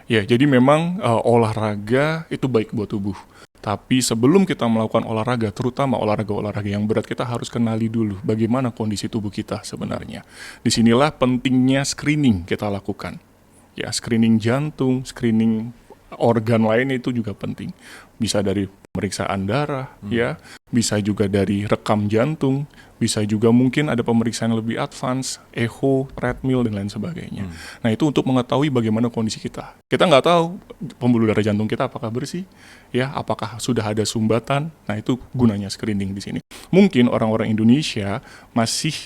Ya, jadi memang olahraga itu baik buat tubuh. Tapi sebelum kita melakukan olahraga, terutama olahraga-olahraga yang berat, kita harus kenali dulu bagaimana kondisi tubuh kita sebenarnya. Disinilah pentingnya screening kita lakukan. Ya, screening jantung, screening organ lain itu juga penting. Bisa dari pemeriksaan darah, ya, bisa juga dari rekam jantung, bisa juga mungkin ada pemeriksaan yang lebih advance, echo, treadmill, dan lain sebagainya. Nah, itu untuk mengetahui bagaimana kondisi kita. Kita nggak tahu pembuluh darah jantung kita apakah bersih, ya, apakah sudah ada sumbatan. Nah, itu gunanya screening di sini. Mungkin orang-orang Indonesia masih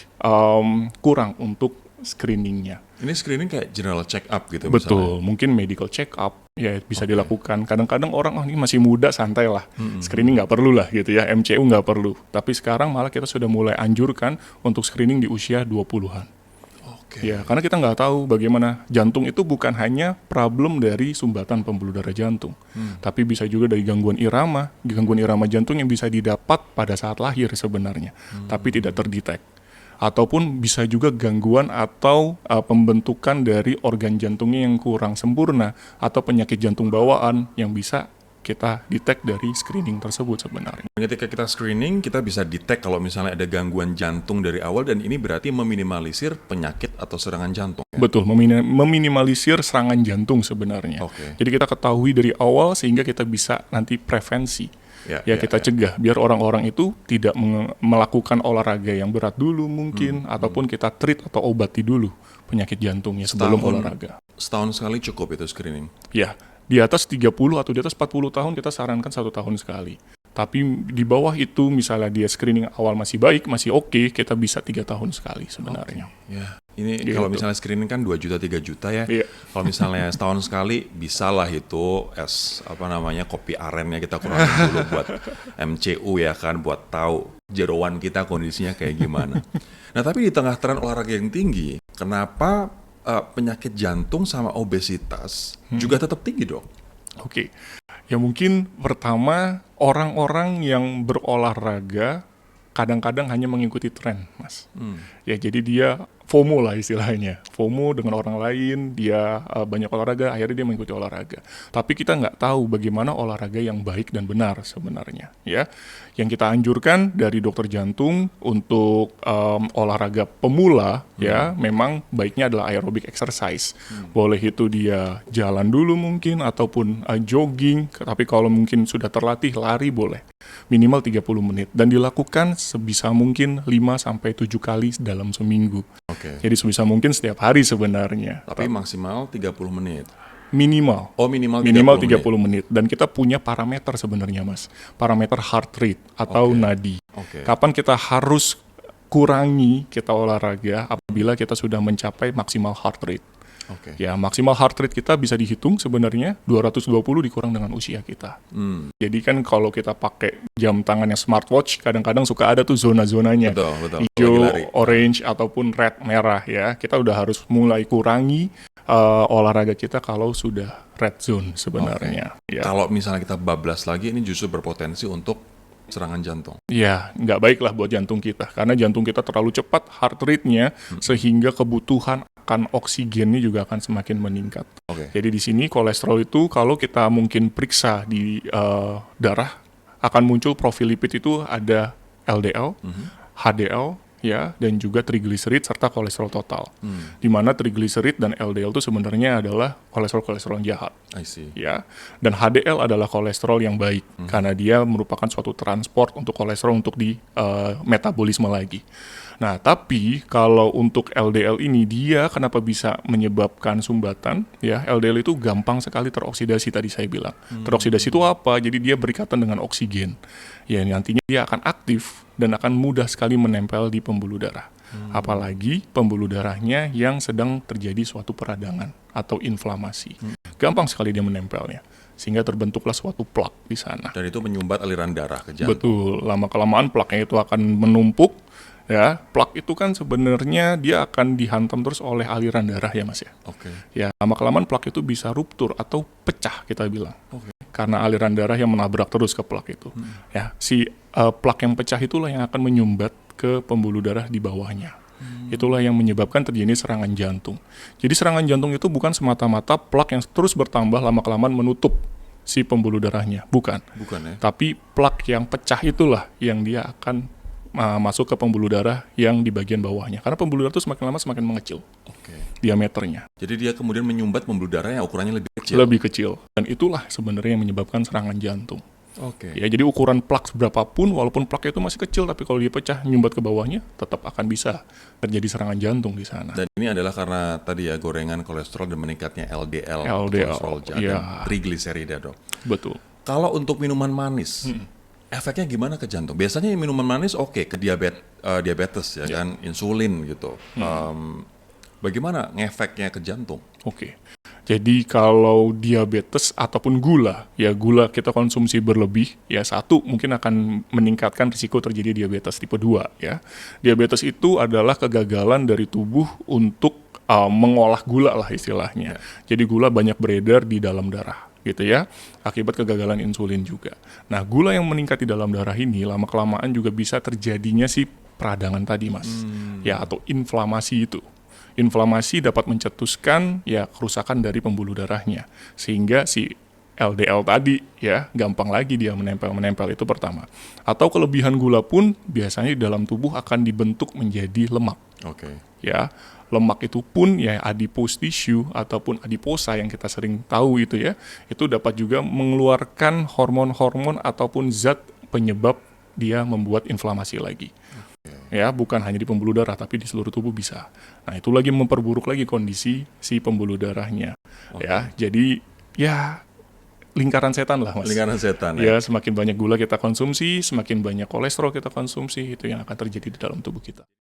kurang untuk screeningnya. Ini screening kayak general check up gitu Betul, mungkin medical check up ya bisa dilakukan. Kadang-kadang orang ini masih muda, santai lah, screening nggak perlu lah gitu ya, MCU nggak perlu. Tapi sekarang malah kita sudah mulai anjurkan untuk screening di usia 20-an. Ya, karena kita nggak tahu bagaimana jantung itu bukan hanya problem dari sumbatan pembuluh darah jantung, tapi bisa juga dari gangguan irama jantung yang bisa didapat pada saat lahir sebenarnya, tapi tidak terdetek. Ataupun bisa juga gangguan atau pembentukan dari organ jantungnya yang kurang sempurna atau penyakit jantung bawaan yang bisa kita detect dari screening tersebut sebenarnya. Ketika kita screening, kita bisa detect kalau misalnya ada gangguan jantung dari awal, dan ini berarti meminimalisir penyakit atau serangan jantung. Ya? Betul, meminimalisir serangan jantung sebenarnya. Jadi kita ketahui dari awal sehingga kita bisa nanti prevensi. Kita cegah biar orang-orang itu tidak melakukan olahraga yang berat dulu mungkin, ataupun kita treat atau obati dulu penyakit jantungnya sebelum olahraga. Setahun sekali cukup itu screening? Ya, di atas 30 atau di atas 40 tahun kita sarankan 1 tahun sekali. Tapi di bawah itu misalnya dia screening awal masih baik, masih oke, kita bisa 3 tahun sekali sebenarnya. Ini gitu. Kalau misalnya screening kan 2 juta 3 juta ya. Kalau misalnya setahun sekali bisalah itu kopi arennya kita kurangin dulu buat MCU ya kan, buat tahu jeroan kita kondisinya kayak gimana. Nah, tapi di tengah tren olahraga yang tinggi, kenapa penyakit jantung sama obesitas juga tetap tinggi, Dok? Ya mungkin pertama orang-orang yang berolahraga kadang-kadang hanya mengikuti tren, Mas. Ya, jadi dia FOMO lah istilahnya. FOMO dengan orang lain, dia banyak olahraga, akhirnya dia mengikuti olahraga. Tapi kita nggak tahu bagaimana olahraga yang baik dan benar sebenarnya. Ya, yang kita anjurkan dari dokter jantung untuk olahraga pemula, ya, memang baiknya adalah aerobic exercise. Boleh itu dia jalan dulu mungkin, ataupun jogging. Tapi kalau mungkin sudah terlatih, lari boleh. Minimal 30 menit. Dan dilakukan sebisa mungkin 5-7 kali dalam seminggu. Jadi sebisa mungkin setiap hari sebenarnya. Tapi maksimal 30 menit? Minimal. Minimal 30 menit. Dan kita punya parameter sebenarnya, Mas. Parameter heart rate atau nadi. Kapan kita harus kurangi kita olahraga apabila kita sudah mencapai maksimal heart rate. Ya, maksimal heart rate kita bisa dihitung sebenarnya 220 dikurang dengan usia kita. Jadi kan kalau kita pakai jam tangan yang smartwatch, kadang-kadang suka ada tuh zona-zonanya. Betul. Hijau, orange, ataupun red, merah ya. Kita udah harus mulai kurangi olahraga kita kalau sudah red zone sebenarnya. Ya. Kalau misalnya kita bablas lagi, ini justru berpotensi untuk serangan jantung. Ya, nggak baik lah buat jantung kita. Karena jantung kita terlalu cepat heart rate-nya, sehingga kebutuhan akan oksigennya juga akan semakin meningkat. Jadi di sini kolesterol itu kalau kita mungkin periksa di darah, akan muncul profil lipid itu ada LDL, HDL, ya, dan juga trigliserid serta kolesterol total. Di mana trigliserid dan LDL itu sebenarnya adalah kolesterol yang jahat. Ya. Dan HDL adalah kolesterol yang baik karena dia merupakan suatu transport untuk kolesterol untuk di metabolisme lagi. Nah, tapi kalau untuk LDL ini dia kenapa bisa menyebabkan sumbatan? Ya, LDL itu gampang sekali teroksidasi tadi saya bilang. Teroksidasi itu apa? Jadi dia berikatan dengan oksigen. Ya, nantinya dia akan aktif dan akan mudah sekali menempel di pembuluh darah. Apalagi pembuluh darahnya yang sedang terjadi suatu peradangan atau inflamasi. Gampang sekali dia menempelnya. Sehingga terbentuklah suatu plak di sana. Dan itu menyumbat aliran darah ke jantung. Betul, lama-kelamaan plaknya itu akan menumpuk. Ya, plak itu kan sebenarnya dia akan dihantam terus oleh aliran darah ya, Mas ya. Ya, lama-kelamaan plak itu bisa ruptur atau pecah kita bilang. Karena aliran darah yang menabrak terus ke plak itu. Ya, si plak yang pecah itulah yang akan menyumbat ke pembuluh darah di bawahnya. Itulah yang menyebabkan terjadi serangan jantung. Jadi serangan jantung itu bukan semata-mata plak yang terus bertambah lama-kelamaan menutup si pembuluh darahnya, bukan. Bukan ya. Tapi plak yang pecah itulah yang dia akan masuk ke pembuluh darah yang di bagian bawahnya. Karena pembuluh darah itu semakin lama semakin mengecil. Diameternya. Jadi dia kemudian menyumbat pembuluh darah yang ukurannya lebih kecil. Lebih kecil. Dan itulah sebenarnya yang menyebabkan serangan jantung. Ya, jadi ukuran plak berapapun, walaupun plaknya itu masih kecil, tapi kalau dia pecah nyumbat ke bawahnya, tetap akan bisa terjadi serangan jantung di sana. Dan ini adalah karena tadi ya gorengan kolesterol dan meningkatnya LDL kolesterol dan trigliserida, Dok. Betul. Kalau untuk minuman manis, efeknya gimana ke jantung? Biasanya minuman manis ke diabetes ya kan, insulin gitu. Bagaimana ngefeknya ke jantung? Jadi kalau diabetes ataupun gula, ya gula kita konsumsi berlebih, ya satu mungkin akan meningkatkan risiko terjadi diabetes tipe 2 ya. Diabetes itu adalah kegagalan dari tubuh untuk mengolah gula lah istilahnya. Jadi gula banyak beredar di dalam darah gitu ya, akibat kegagalan insulin juga. Nah, gula yang meningkat di dalam darah ini lama-kelamaan juga bisa terjadinya si peradangan tadi, Mas. Ya, atau inflamasi itu. Inflamasi dapat mencetuskan ya kerusakan dari pembuluh darahnya, sehingga si LDL tadi ya gampang lagi dia menempel itu pertama. Atau kelebihan gula pun biasanya di dalam tubuh akan dibentuk menjadi lemak. Ya, lemak itu pun ya adipose tissue ataupun adiposa yang kita sering tahu itu ya, itu dapat juga mengeluarkan hormon-hormon ataupun zat penyebab dia membuat inflamasi lagi. Ya, bukan hanya di pembuluh darah tapi di seluruh tubuh bisa. Nah, itu lagi memperburuk lagi kondisi si pembuluh darahnya. Ya, jadi ya lingkaran setan lah, Mas. Lingkaran setan ya. Semakin banyak gula kita konsumsi, semakin banyak kolesterol kita konsumsi, itu yang akan terjadi di dalam tubuh kita.